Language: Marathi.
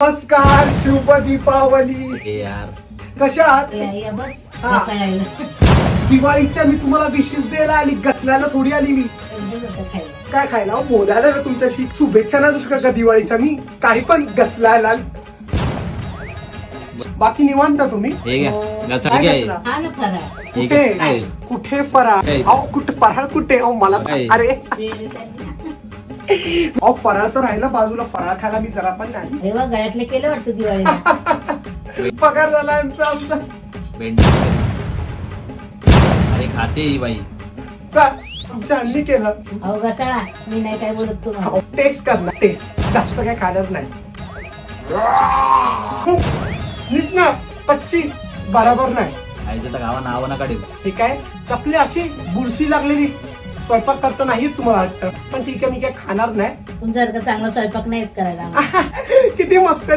नमस्कार, शुभ दीपावली. यार कशा आहात? या बस हा. खायला दिवाळीच्या मी तुम्हाला विशेष द्यायला आली, गचल्याला थोडी आली मी. काय खायला बोलायला ना तुमच्याशी शुभेच्छा ना दुसऱ्या का दिवाळीच्या मी काही पण गचलायला. बाकी निवांत तुम्ही? हे घ्या हो. गचला काय घ्या. गचला? हा ना फराळ हे कुठे घ्या. कुठे फराळ? काय? अहो कुठे फराळ कुठे? अहो मला काय? अरे हे अहो फराळचं राहिलं बाजूला, फराळ खायला मी जरा पण नाही. तेव्हा गळ्यातले केलं वाटतं दिवाळीला. पगार झाला आमचा. भेंडी अरे खाते ही बाई. आमच्या अंडी केलं. अहो गचाळा मी नाही काय बोलत तुम्हाला. अहो, टेस्ट कर ना, टेस्ट जास्त काय खायलाच नाही. नीट ना पच्ची बरोबर नाही. खायचं तर गावा नाव नका ठेवू. ठीक आहे, आपली अशी बुरशी लागलेली स्वयंपाक करता नाही तुम्हाला वाटतं, पण ठीक आहे मी काय खाणार नाही. तुमच्यासारखं चांगला स्वयंपाक नाहीच करायला आम्हाला. किती मस्त